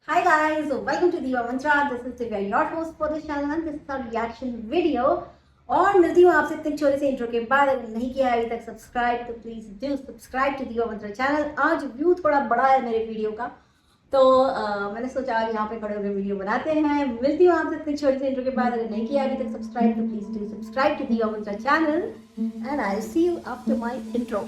Hi guys, so welcome to Diva Mantra. This is Divya, your host for this channel and this is our reaction video. और मिलती हूँ आपसे इतने छोटे से इंट्रो के बाद। अगर नहीं किया है अभी तक सब्सक्राइब तो please do subscribe to Diva Mantra channel. आज व्यू थोड़ा बड़ा है मेरे वीडियो का, तो मैंने सोचा आज यहाँ पे खड़े होकर वीडियो बनाते हैं। मिलती हूँ आपसे इतने छोटे से इंट्रो के बाद। अगर नहीं किया अभी तक सब्सक्राइब तो please do subscribe to Diva Mantra channel and I see you after my intro.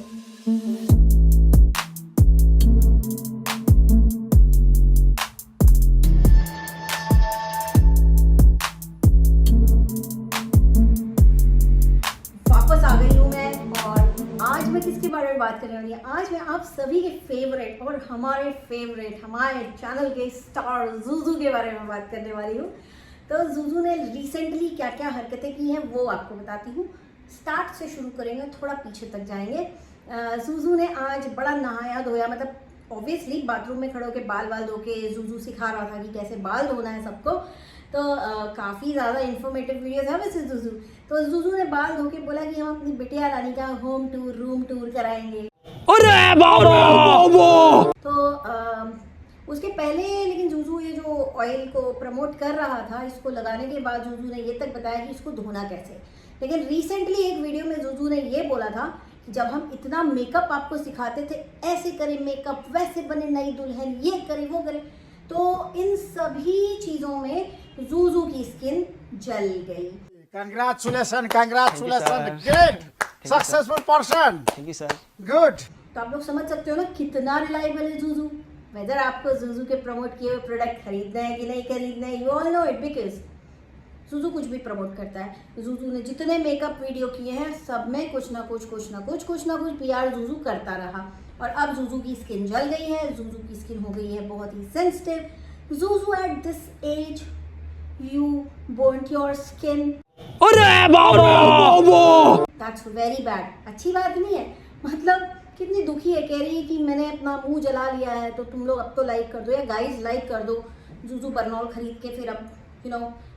वापस आ गई हूँ मैं और आज मैं किसके बारे में बात करने वाली हूँ। आज मैं आप सभी के फेवरेट और हमारे चैनल के स्टार जूजू के बारे में बात करने वाली हूँ। तो जूजू ने रिसेंटली क्या क्या हरकतें की हैं वो आपको बताती हूँ। स्टार्ट से शुरू करेंगे, थोड़ा पीछे तक जाएंगे। जूजू ने आज बड़ा नहाया धोया, मतलब ऑब्वियसली बाथरूम में खड़े होकर बाल धो के जूजू सिखा रहा था कि कैसे बाल धोना है सबको। तो काफ़ी ज़्यादा इन्फॉर्मेटिव वीडियोस है वैसे जूजू। तो जूजू ने बाल धो के बोला कि हम अपनी बिटिया रानी का होम टूर रूम टूर कराएंगे। अरे बाबा! तो उसके पहले लेकिन जूजू ये जो ऑयल को प्रमोट कर रहा था, इसको लगाने के बाद जूजू ने ये तक बताया कि इसको धोना कैसे। लेकिन रिसेंटली एक वीडियो में जूजू ने ये बोला था कि जब हम इतना मेकअप आपको सिखाते थे, ऐसे करें मेकअप, वैसे बने नई दुल्हन, ये करें वो करें, तो इन सभी चीज़ों में जूजू की स्किन जल गई। Congratulations, great, successful person. Thank you sir. Good. तो आप लोग समझ सकते हो ना कितना रिलायबल है जूजू। वेदर आपको जूजू के प्रमोट किए हुए प्रोडक्ट खरीदना है कि नहीं खरीदना है, you all know it, because Juju कुछ भी प्रमोट करता है। जूजू ने जितने मेकअप वीडियो किए हैं सब में कुछ ना कुछ पीआर जूजू करता रहा। और अब जूजू की स्किन जल गई है, जूजू की स्किन हो गई है बहुत ही sensitive. Juju at this age you burnt your skin. अरे बाबा! That's very bad. अच्छी बात नहीं है, मतलब कितनी दुखी है, कह रही है कि मैंने अपना मुंह जला लिया है। तो तुम लोग अब तो लाइक कर दो या गाइस लाइक कर दो। जूजू बर्नॉल खरीद के फिर अब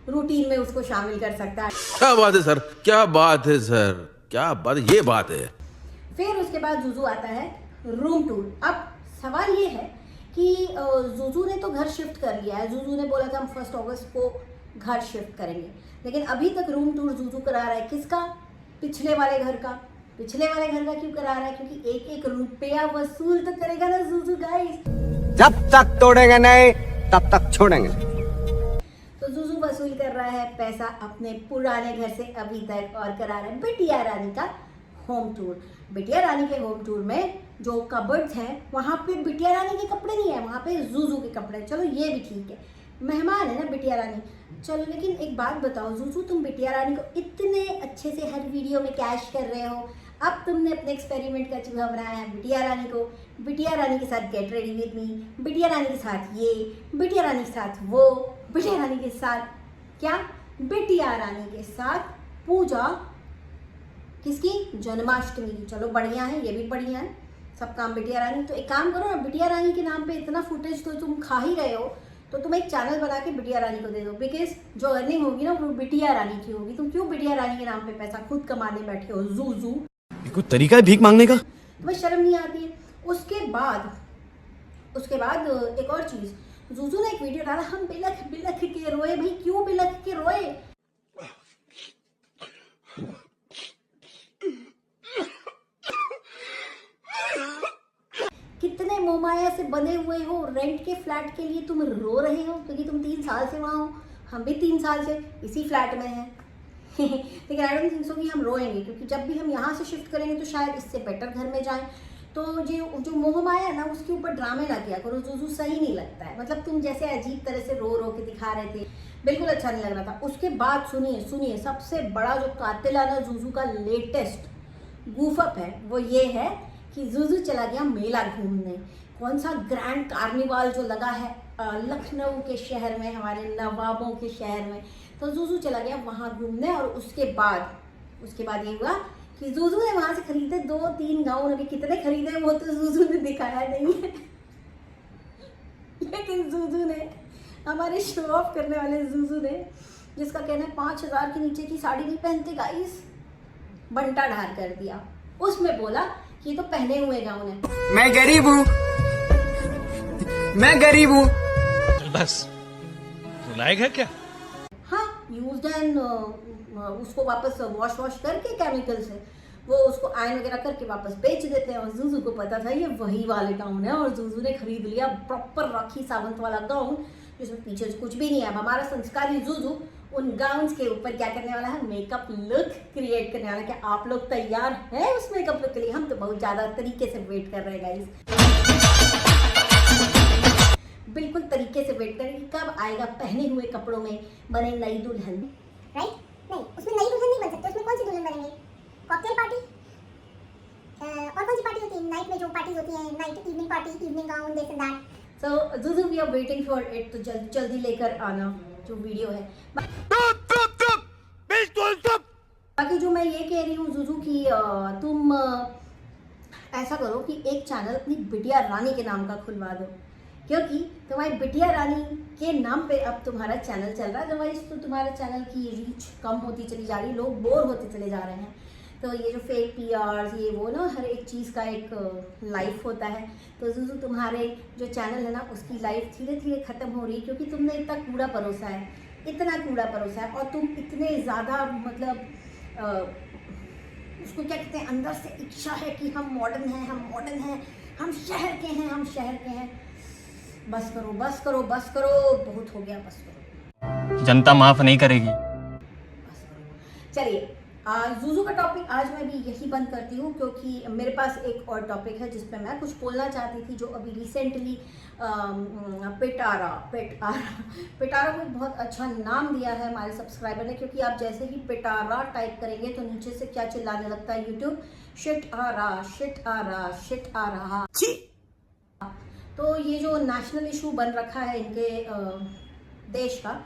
रूटीन में उसको शामिल कर सकता है। क्या बात है सर, क्या बात है सर, क्या बात, ये बात है। फिर उसके बाद जूजू आता है रूम टूर। अब सवाल ये है कि जूजू ने तो घर शिफ्ट कर लिया है। जूजू ने बोला था हम 1 अगस्त को घर शिफ्ट करेंगे, लेकिन अभी तक रूम टूर जूजू करा रहा है किसका? पिछले वाले घर का। पिछले वाले घर का क्यों करा रहा है? क्योंकि एक एक रुपया वसूल तो करेगा ना जूजू गाइस। जब तक तोड़ेंगे नहीं तब तक छोड़ेंगे। तो जूजू वसूल कर रहा है पैसा अपने पुराने घर से अभी तक और करा रहा है बिटिया रानी का होम टूर। बिटिया रानी के होम टूर में जो कबर्ड्स हैं वहाँ पे बिटिया रानी के कपड़े नहीं है, वहाँ पे जूजू के कपड़े। चलो ये भी ठीक है, मेहमान है ना बिटिया रानी। चलो लेकिन एक बात बताओ जूजू, तुम बिटिया रानी को इतने अच्छे से हर वीडियो में कैश कर रहे हो। अब तुमने अपने एक्सपेरिमेंट का चूहा बनाया है बिटिया रानी को। बिटिया रानी के साथ गेट रेडी विद मी, बिटिया रानी के साथ ये, बिटिया रानी के साथ वो, बिटिया रानी के साथ क्या, बिटिया रानी के साथ पूजा किसकी? जन्माष्टमी की। चलो बढ़िया है, ये भी बढ़िया है, सब काम बिटिया रानी। तो एक काम करो ना, बिटिया रानी के नाम पे इतना फुटेज तो तुम खा ही रहे हो, तो तुम एक चैनल बना के बिटिया रानी को दे दो। बिकॉज जो अर्निंग होगी ना वो बिटिया रानी की होगी। तुम क्यों बिटिया रानी के नाम पे पैसा खुद कमाने बैठे हो जूजू? ये कोई तरीका है भीख मांगने का? तुम्हें शर्म नहीं आती है? उसके बाद एक और चीज, जूजू ने एक वीडियो डाला, हम बिलख बिलख के रोए। भाई क्यों बिलख के रोए? कितने मोहमाया से बने हुए हो, रेंट के फ्लैट के लिए तुम रो रहे हो क्योंकि तुम 3 साल से वहाँ हो। हम भी 3 साल से इसी फ्लैट में हैं। लेकिन आई डोंट थिंक सो कि हम रोएंगे, क्योंकि जब भी हम यहाँ से शिफ्ट करेंगे तो शायद इससे बेटर घर में जाएं। तो जो मोहमाया है ना उसके ऊपर ड्रामे ना किया करो जूजू, सही नहीं लगता है। मतलब तुम जैसे अजीब तरह से रो के दिखा रहे थे, बिल्कुल अच्छा नहीं लग रहा था। उसके बाद सुनिए सबसे बड़ा जो कातिलाना जूजू का लेटेस्ट गूफअप है वो ये है कि जूजू चला गया मेला घूमने। कौन सा ग्रैंड कार्निवाल जो लगा है लखनऊ के शहर में, हमारे नवाबों के शहर में। तो जूजू चला गया वहाँ घूमने और उसके बाद ये हुआ कि जूजू ने वहाँ से खरीदे 2-3 गाउन। अभी कितने खरीदे वो तो जूजू ने दिखाया नहीं है। लेकिन जूजू ने, हमारे शो ऑफ करने वाले जूजू ने, जिसका कहना है 5000 के नीचे की साड़ी नहीं पहनते गाइस, बंटा ढार कर दिया। उसमें बोला कि ये तो पहने हुए गाउन है। मैं गरीब हूँ, मैं गरीब हूँ। बस रुलाएगा क्या? हाँ, यूज एंड उसको वापस वॉश करके केमिकल से वो उसको आयन वगैरह करके वापस बेच देते हैं। और जूजू को पता था ये वही वाले गाउन है, और जूजू ने खरीद लिया प्रॉपर राखी सावंत वाला गाउन, जिसमें पीछे कुछ भी नहीं है। अब हमारा संस्कारी जूजू उन गाउन्स के ऊपर क्या करने वाला है, मेकअप लुक क्रिएट करने वाला है। क्या आप लोग तैयार हैं उस मेकअप लुक के लिए? हम तो बहुत ज़्यादा तरीके से वेट कर रहे हैं गाइस, बिल्कुल तरीके से वेट करें कि कब आएगा पहने हुए कपड़ों में बने नई दुल्हन। राइट? नहीं, उसमें नई दुल्हन नहीं बन सकते। उसमें कौन सी दुल्हन बनेंगे? कॉकटेल पार्टी और कौन सी पार्टी होती है नाइट में, जो पार्टीज होती हैं night, evening party, evening gown, this and that. So जूजू we are waiting for it, तो जल्दी लेकर आना जो वीडियो है। बाकी जो मैं ये कह रही हूँ जूजू की तुम ऐसा करो कि एक चैनल अपनी बिटिया रानी के नाम का खुलवा दो, क्योंकि तुम्हारी बिटिया रानी के नाम पे अब तुम्हारा चैनल चल रहा है। अदरवाइज तो तुम्हारा चैनल की रीच कम होती चली जा रही है, लोग बोर होते चले जा रहे हैं। तो ये जो फेक पीआर ये वो ना, हर एक चीज़ का एक लाइफ होता है। तो जूजू तुम्हारे जो चैनल है ना उसकी लाइफ धीरे धीरे ख़त्म हो रही है, क्योंकि तुमने इतना कूड़ा परोसा है, इतना कूड़ा परोसा है, और तुम इतने ज़्यादा मतलब उसको क्या कहते हैं, अंदर से इच्छा है कि हम मॉडर्न हैं, हम मॉडर्न हैं, हम शहर के हैं, हम शहर के हैं। बस करो बस करो बस करो, बहुत हो गया, बस करो। जनता माफ नहीं करेगी। बस करो। चलिए जूजू का टॉपिक आज मैं भी यही बंद करती हूँ, क्योंकि मेरे पास एक और टॉपिक है जिस पे मैं कुछ बोलना चाहती थी, जो अभी रिसेंटली पिटारा को बहुत अच्छा नाम दिया है हमारे सब्सक्राइबर ने, क्योंकि आप जैसे ही पिटारा टाइप करेंगे तो नीचे से क्या चिल्लाने लगता है यूट्यूब, शिट आ रहा, शिट आ रहा, शिट आ रहा। तो ये जो नेशनल इशू बन रखा है इनके देश का,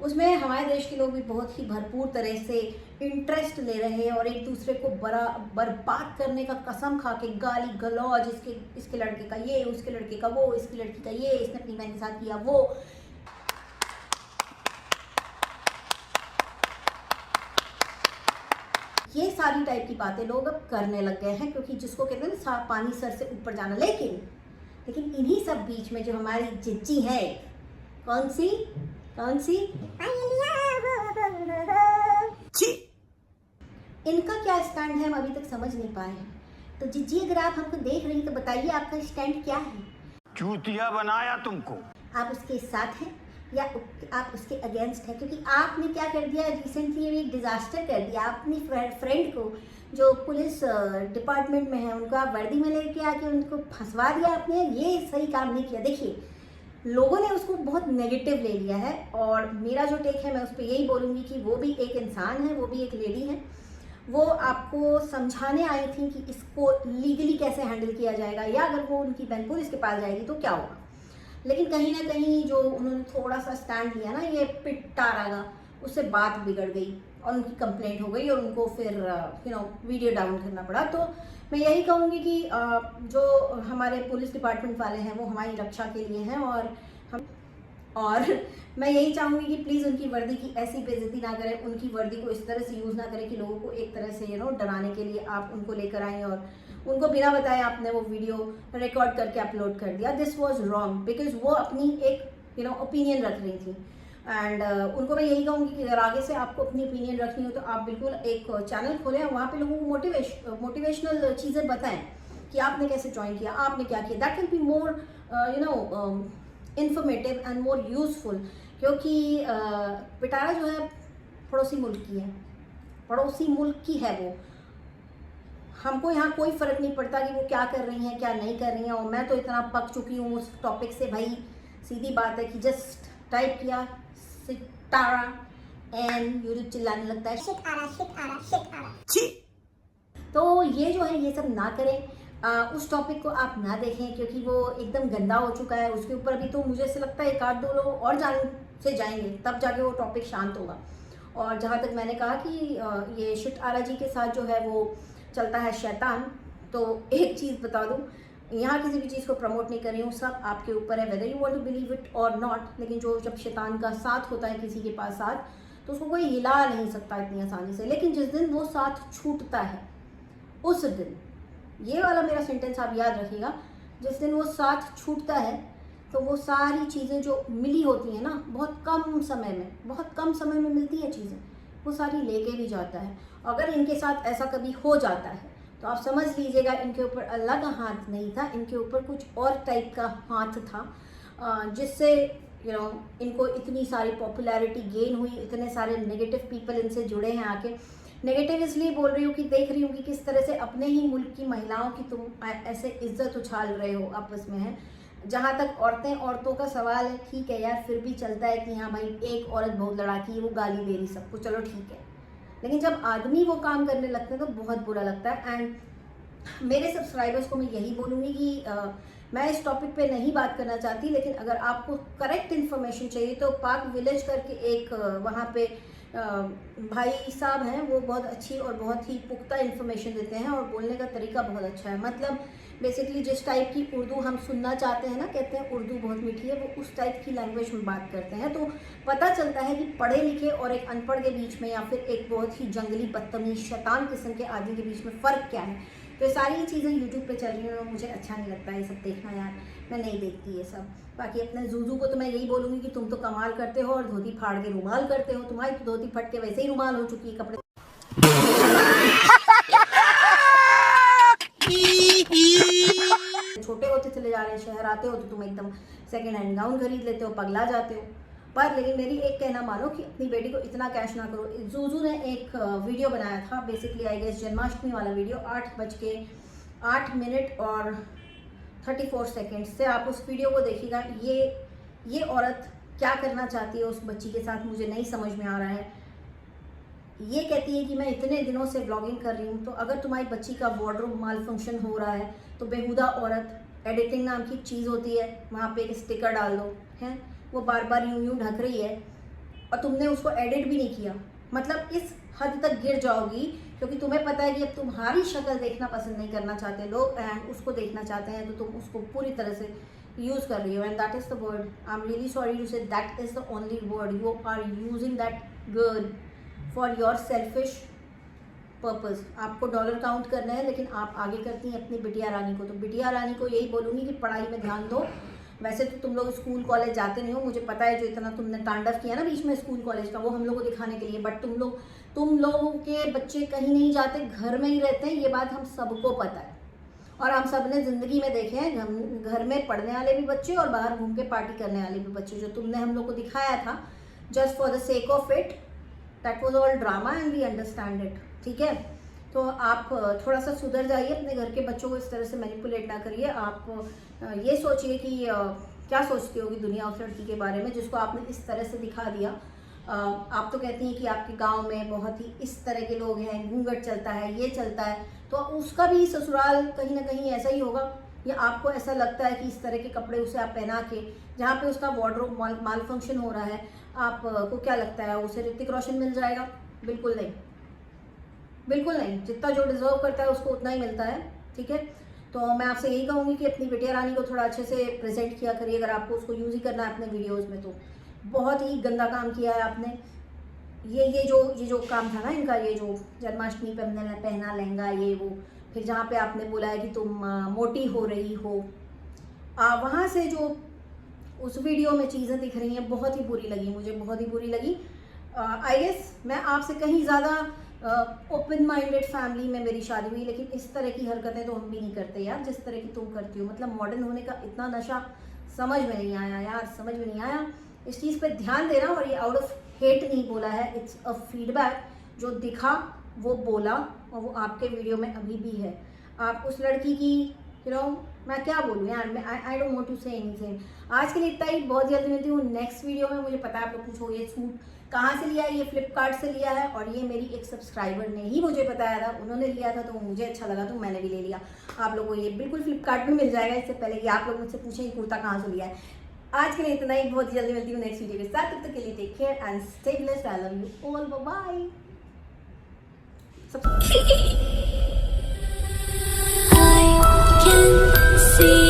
उसमें हमारे देश के लोग भी बहुत ही भरपूर तरह से इंटरेस्ट ले रहे हैं और एक दूसरे को बर्बाद करने का कसम खा के गाली गलौज, इसके लड़के का ये, उसके लड़के का वो, इसकी लड़की का ये, इसने अपनी बहन के साथ किया वो। ये सारी टाइप की बातें लोग अब करने लग गए हैं, क्योंकि जिसको कहते हैं ना पानी सर से ऊपर जाना। लेकिन इन्हीं सब बीच में जो हमारी जिज्जी है, कौन सी इनका क्या स्टैंड है हम अभी तक समझ नहीं पाए हैं। तो जिज्जी अगर आप हमको देख रही हैं तो बताइए आपका स्टैंड क्या है? चूतिया बनाया तुमको। आप उसके साथ हैं या आप उसके अगेंस्ट हैं? क्योंकि आपने क्या कर दिया रिसेंटली, एक डिजास्टर कर दिया। अपनी फ्रेंड को जो पुलिस डिपार्टमेंट में है उनको आप वर्दी में लेके आके उनको फंसवा दिया आपने। ये सही काम नहीं किया। देखिए लोगों ने उसको बहुत नेगेटिव ले लिया है, और मेरा जो टेक है मैं उस पर यही बोलूँगी कि वो भी एक इंसान है, वो भी एक लेडी है। वो आपको समझाने आई थी कि इसको लीगली कैसे हैंडल किया जाएगा, या अगर वो उनकी बहन पुलिस के पास जाएगी तो क्या होगा। लेकिन कहीं ना कहीं जो उन्होंने थोड़ा सा स्टैंड लिया ना ये पिटारा का, उससे बात बिगड़ गई और उनकी कंप्लेंट हो गई और उनको फिर वीडियो डाउन करना पड़ा। तो मैं यही कहूँगी कि जो हमारे पुलिस डिपार्टमेंट वाले हैं वो हमारी रक्षा के लिए हैं, और मैं यही चाहूँगी कि प्लीज़ उनकी वर्दी की ऐसी बेइज्जती ना करें, उनकी वर्दी को इस तरह से यूज़ ना करें कि लोगों को एक तरह से डराने के लिए आप उनको लेकर आएँ और उनको बिना बताए आपने वो वीडियो रिकॉर्ड करके अपलोड कर दिया। दिस वॉज रॉन्ग, बिकॉज वो अपनी एक ओपिनियन रख रही थी। एंड उनको मैं यही कहूँगी कि अगर आगे से आपको अपनी ओपिनियन रखनी हो तो आप बिल्कुल एक चैनल खोलें और वहाँ पे लोगों को मोटिवेशनल चीज़ें बताएं कि आपने कैसे ज्वाइन किया, आपने क्या किया। That will be more informative and more useful, क्योंकि पिटारा जो है पड़ोसी मुल्क की है, पड़ोसी मुल्क की है वो। हमको यहाँ कोई फ़र्क नहीं पड़ता कि वो क्या कर रही हैं क्या नहीं कर रही हैं, और मैं तो इतना पक चुकी हूँ उस टॉपिक से भाई। सीधी बात है कि जस्ट टाइप किया सितारा एंड यूट्यूब चिल्लाने लगता है शिट आ रहा। तो ये जो है ये सब ना करें। उस टॉपिक को आप ना देखें, क्योंकि वो एकदम गंदा हो चुका है। उसके ऊपर अभी तो मुझे ऐसे लगता है 1-2 लोग और से जाएंगे तब जाके वो टॉपिक शांत होगा। और जहाँ तक मैंने कहा कि ये शिट आरा जी के साथ जो है वो चलता है शैतान, तो एक चीज़ बता दूँ, यहाँ किसी भी चीज़ को प्रमोट नहीं कर रही हूँ, सब आपके ऊपर है whether you want to believe it और नॉट। लेकिन जब शैतान का साथ होता है किसी के पास साथ, तो उसको कोई हिला नहीं सकता इतनी आसानी से। लेकिन जिस दिन वो साथ छूटता है उस दिन, ये वाला मेरा सेंटेंस आप याद रखिएगा, जिस दिन वो साथ छूटता है तो वो सारी चीज़ें जो मिली होती हैं ना बहुत कम समय में मिलती है चीज़ें, वो सारी लेके भी जाता है। अगर इनके साथ ऐसा कभी हो जाता है तो आप समझ लीजिएगा इनके ऊपर अलग हाथ नहीं था, इनके ऊपर कुछ और टाइप का हाथ था, जिससे इनको इतनी सारी पॉपुलैरिटी गेन हुई, इतने सारे नेगेटिव पीपल इनसे जुड़े हैं आके। नेगेटिव इसलिए बोल रही हूँ कि देख रही हूँ कि किस तरह से अपने ही मुल्क की महिलाओं की तुम ऐसे इज्जत उछाल रहे हो आपस में है। जहाँ तक औरतों का सवाल है, ठीक है यार, फिर भी चलता है कि हाँ भाई एक औरत बहुत लड़ाकी है, वो गाली दे रही सबको, चलो ठीक है। लेकिन जब आदमी वो काम करने लगते हैं तो बहुत बुरा लगता है। एंड मेरे सब्सक्राइबर्स को मैं यही बोलूँगी कि मैं इस टॉपिक पे नहीं बात करना चाहती, लेकिन अगर आपको करेक्ट इन्फॉर्मेशन चाहिए तो पाक विलेज करके एक वहाँ पे भाई साहब हैं, वो बहुत अच्छी और बहुत ही पुख्ता इन्फॉर्मेशन देते हैं और बोलने का तरीका बहुत अच्छा है। मतलब बेसिकली जिस टाइप की उर्दू हम सुनना चाहते हैं ना, कहते हैं उर्दू बहुत मीठी है, वो उस टाइप की लैंग्वेज में बात करते हैं। तो पता चलता है कि पढ़े लिखे और एक अनपढ़ के बीच में या फिर एक बहुत ही जंगली बदतमीज शैतान किस्म के आदमी के बीच में फ़र्क क्या है। तो ये सारी चीज़ें यूट्यूब पे चल रही हैं और मुझे अच्छा नहीं लगता ये सब देखना यार, मैं नहीं देखती ये सब। बाकी अपने जूजू को तो मैं यही बोलूँगी कि तुम तो कमाल करते हो और धोती फाड़ के रुमाल करते हो, तुम्हारी तो धोती फट के वैसे ही रुमाल हो चुकी है कपड़े। छोटे होते चले जा रहे हैं, शहर आते हो तो तुम एकदम सेकेंड हैंड गाउन खरीद लेते हो, पगला जाते हो। पर लेकिन मेरी एक कहना मानो कि अपनी बेटी को इतना कैश ना करो। जूजू ने एक वीडियो बनाया था, बेसिकली आई गेस जन्माष्टमी वाला वीडियो, 8:08 और 34 सेकेंड से आप उस वीडियो को देखिएगा। ये औरत क्या करना चाहती है उस बच्ची के साथ मुझे नहीं समझ में आ रहा है। ये कहती है कि मैं इतने दिनों से ब्लॉगिंग कर रही हूँ, तो अगर तुम्हारी बच्ची का वार्डरोब माल फंक्शन हो रहा है तो बेहुदा औरत, एडिटिंग नाम की चीज़ होती है, वहाँ पे एक स्टिकर डाल दो, हैं वो बार बार यूं ढक रही है और तुमने उसको एडिट भी नहीं किया। मतलब इस हद तक गिर जाओगी क्योंकि तुम्हें पता है कि अब तुम्हारी शक्ल देखना पसंद नहीं करना चाहते लोग एंड उसको देखना चाहते हैं, तो तुम उसको पूरी तरह से यूज़ कर रही हो। And that is the word, I am really sorry to say, that is the only word, you are using that girl for your selfish purpose. आपको डॉलर काउंट करना है लेकिन आप आगे करती हैं अपनी बिटिया रानी को। तो बिटिया रानी को यही बोलूँगी कि पढ़ाई में ध्यान दो। वैसे तो तुम लोग स्कूल कॉलेज जाते नहीं हो, मुझे पता है, जो इतना तुमने तांडव किया ना बीच में स्कूल कॉलेज का, वो हम लोग को दिखाने के लिए, बट तुम लोगों के बच्चे कहीं नहीं जाते, घर में ही रहते हैं, ये बात हम सबको पता है। और हम सब ने ज़िंदगी में देखे हैं घर में पढ़ने वाले भी बच्चे और बाहर घूम के पार्टी करने वाले भी बच्चे। जो तुमने हम लोग को दिखाया था just for the sake of it, that was all drama and we understand it, ठीक है। तो आप थोड़ा सा सुधर जाइए, अपने घर के बच्चों को इस तरह से मैनिपुलेट ना करिए। आप ये सोचिए कि क्या सोचती होगी दुनिया उस लड़की के बारे में जिसको आपने इस तरह से दिखा दिया। आप तो कहती हैं कि आपके गांव में बहुत ही इस तरह के लोग हैं, घूंघट चलता है, ये चलता है, तो उसका भी ससुराल कहीं ना कहीं ऐसा ही होगा। या आपको ऐसा लगता है कि इस तरह के कपड़े उसे आप पहना के, जहाँ पे उसका वार्डरोब माल फंक्शन हो रहा है, आपको क्या लगता है उसे ऋतिक रोशन मिल जाएगा? बिल्कुल नहीं, बिल्कुल नहीं। जितना जो डिज़र्व करता है उसको उतना ही मिलता है, ठीक है। तो मैं आपसे यही कहूँगी कि अपनी बिटिया रानी को थोड़ा अच्छे से प्रेजेंट किया करिए। अगर आपको उसको यूज़ ही करना है अपने वीडियोस में तो बहुत ही गंदा काम किया है आपने। ये जो काम था ना इनका, ये जो जन्माष्टमी पे हमने पहना लहंगा, ये वो, फिर जहाँ पे आपने बोला है कि तुम मोटी हो रही हो, वहाँ से जो उस वीडियो में चीज़ें दिख रही हैं बहुत ही बुरी लगी मुझे, बहुत ही बुरी लगी। आई गेस मैं आपसे कहीं ज़्यादा ओपन माइंडेड फैमिली में मेरी शादी हुई, लेकिन इस तरह की हरकतें तो हम भी नहीं करते यार जिस तरह की तुम करती हो। मतलब मॉडर्न होने का इतना नशा समझ में नहीं आया यार, समझ में नहीं आया। इस चीज़ पे ध्यान देना, और ये आउट ऑफ हेट नहीं बोला है, इट्स अ फीडबैक। जो दिखा वो बोला और वो आपके वीडियो में अभी भी है। आप उस लड़की की मैं क्या बोलूँ यार, मैं I don't want to say anything. आज के लिए इतना ही, बहुत जल्दी मिलती हूँ नेक्स्ट वीडियो में। मुझे पता है आप लोग पूछो ये सूट कहाँ से लिया है, ये फ्लिपकार्ट से लिया है, और ये मेरी एक सब्सक्राइबर ने ही मुझे बताया था, उन्होंने लिया था तो मुझे अच्छा लगा तो मैंने भी ले लिया। आप लोगों को ये बिल्कुल फ्लिपकार्ट में मिल जाएगा। इससे पहले कि आप लोग मुझसे पूछें कि कुर्ता कहाँ से लिया है। आज के लिए इतना ही, बहुत जल्दी मिलती हूँ नेक्स्ट वीडियो के साथ। तब तक के लिए take care and stay blessed. I love you all, bye I can see